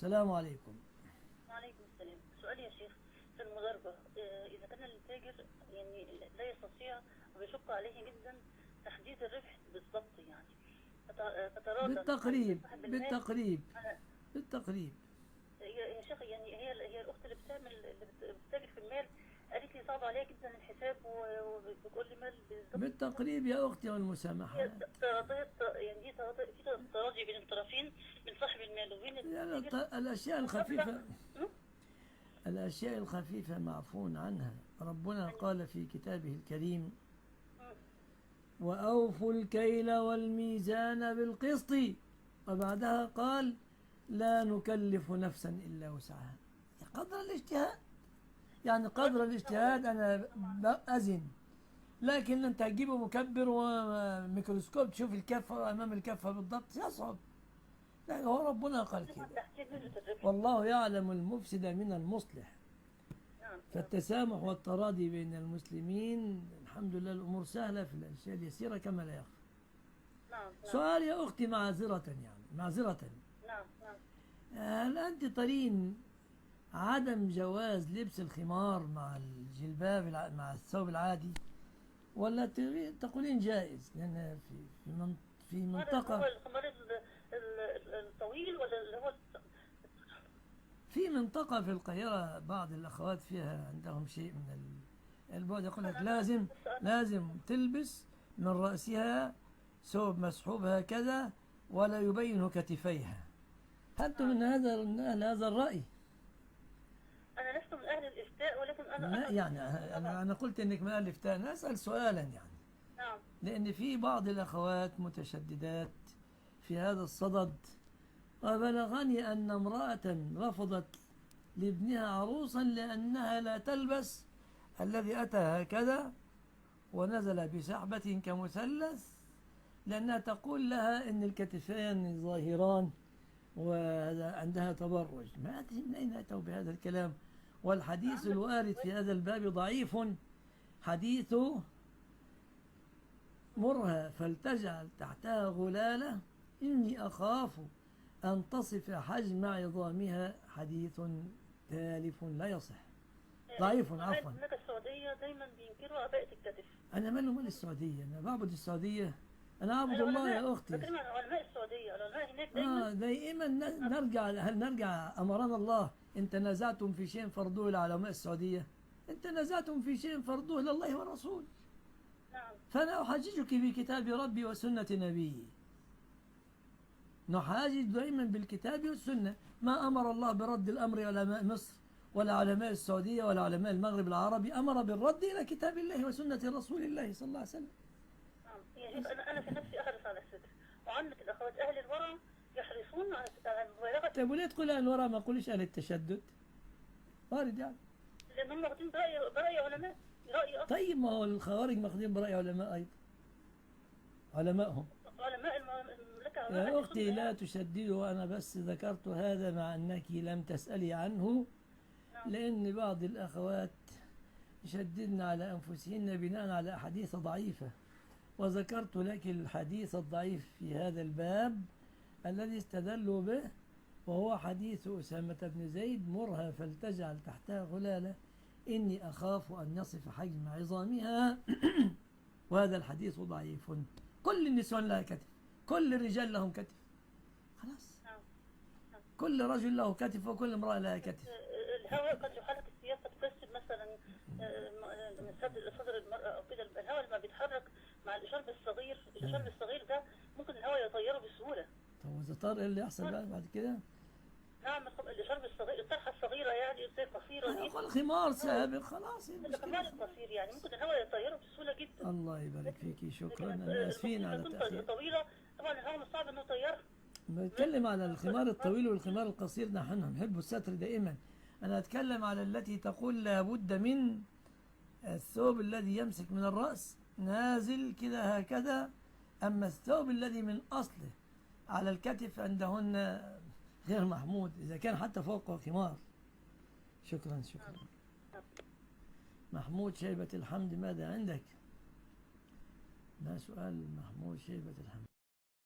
السلام عليكم. وعليكم السلام. سؤالي يا شيخ في المضاربة، إذا كان التاجر يعني لا يستطيع ويشق عليه جدا تحديد الربح بالضبط، يعني فتراضى عن بالتقريب صاحب المال بالتقريب على. بالتقريب يا شيخ يعني هي الأخت اللي بتعمل بتتاجر في المال قالت لي صعب عليها جدا الحساب وبتقول لي مال بالضبط. بالتقريب يا أختي هي والمسامحة. تراضيات، يعني دي في تراضي بين الطرفين، بين صاحب المال وبين يعني التاجر. الأشياء والمبلغ الخفيفة، الأشياء الخفيفة معفون عنها. ربنا يعني قال في كتابه الكريم: م- وأوفوا الكيل والميزان بالقسط. وبعدها قال: لا نكلف نفسا إلا وسعها. قدر الاجتهاد، يعني قدر الاجتهاد أنا أزن. لكن أنت هتجيبه مكبر وميكروسكوب تشوف الكفة أمام الكفة بالضبط، يصعب. لا، هو ربنا قال طبعا كده: تحديد نسبة الربح. والله يعلم المفسد من المصلح. نعم نعم. فالتسامح والتراضي بين المسلمين، الحمد لله الأمور سهلة في الأشياء اليسيرة كما لا يخفى. نعم نعم. سؤال يا أختي، معذرة يعني معذرة، نعم نعم. هل أنت ترين عدم جواز لبس الخمار مع الجلباب مع الثوب العادي، ولا تقولين جائز؟ لأن في هو منطقة، الخمار الطويل ولا اللي هو في منطقة في القاهرة بعض الأخوات فيها عندهم شيء من البعد، يقول لك أنا لازم بس أنا. لازم تلبس من رأسها ثوب مسحوب هكذا ولا يبين كتفيها. هل أنتم نعم. من أهل هذا الرأي؟ أنا لست من أهل الإفتاء، ولكن لا أنا يعني طبعا. أنا قلت إنك من أهل الإفتاء، أنا أسأل سؤالا يعني، نعم لأن في بعض الأخوات متشددات في هذا الصدد. وبلغني أن امرأة رفضت لابنها عروسا لأنها لا تلبس الذي أتى هكذا ونزل بسحبة كمثلث، لأنها تقول لها إن الكتفان ظاهران وعندها تبرج. ما أدري من أين أتوا بهذا الكلام. والحديث عندك. الوارد في هذا الباب ضعيف، حديث مرها فلتجعل تحتها غلالة إني أخاف أن تصف حجم عظامها، حديث تالف لا يصح، ضعيف عفوا. هناك السعودية دايما بينكروا عباءة الكتف. أنا مالي مال السعودية، أنا بعبد السعودية، أنا أعبد الله العلماء، يا أختي. بتكلم عن علماء السعودية، العلماء هناك دايما. دائما نرجع، هل نرجع أمرنا الله إن تنازعتم في شيء فردوه إلى علماء السعودية، إن تنازعتم في شيء فردوه إلى الله والرسول. نعم فأنا أحججك بكتاب ربي وسنة نبيه، نحاجج دائما بالكتاب والسنة. ما أمر الله برد الأمر علماء مصر ولا علماء السعودية ولا علماء المغرب العربي، أمر بالرد إلى كتاب الله وسنة رسول الله صلى الله عليه وسلم. نعم. يعني أنا في نفسي أحرص على الستر، وعندك الأخوات أهل الورع يحرصون على المبالغة. طيب وليه تقول أهل الورع ما قولش أهل التشدد؟ وارد يعني. لأن هم واخدين برأي علماء، رأي أصلا طيب ما هو الخوارج ماخذين برأي علماء أيضا، علمائهم. علماء المملكة، علماء يا أهل أختي السنة لا يعني. تشددوا، أنا بس ذكرت هذا مع أنك لم تسألي عنه، نعم لأن بعض الأخوات يشددن على أنفسهن بناء على أحاديث ضعيفة، وذكرت لك الحديث الضعيف في هذا الباب الذي استدلوا به، وهو حديث أسامة بن زيد: مرها فلتجعل تحتها غلالة إني أخاف أن يصف حجم عظامها. وهذا الحديث ضعيف. كل النسوان لها كتف، كل الرجال لهم كتف، خلاص. نعم نعم. كل رجل له كتف وكل امرأة لها كتف. الهواء قد يحرك الثياب، قد تكسر مثلا من صدر المرأة أو كده. الهواء لما بيتحرك مع الإشارب الصغير، الإشارب الصغير ده ممكن الهواء يطيره بسهولة. طب وإذا طار إيه اللي يحصل بقى بعد كده؟ نعم الإشارب الصغير، الطرحة الصغيرة يعني زي القصيرة دي. أقول خمار سابق، خلاص الخمار المشكلة. القصير يعني ممكن الهواء يطيره بسهولة جدا. الله يبارك فيكي، شكرا، لكن أنا آسفين على المفروض التأخير. تكون طويلة، طبعا الهواء مش صعب إنه يطيرها. بتكلم على الخمار الطويل والخمار القصير، نحن نحب الستر دائما. أنا أتكلم على التي تقول لابد من الثوب الذي يمسك من الرأس نازل كده هكذا، أما الثوب الذي من أصله على الكتف عندهن غير محمود، إذا كان حتى فوقه خمار. شكرا شكرا. محمود شيبة الحمد، ماذا عندك؟ ما سؤال محمود شيبة الحمد.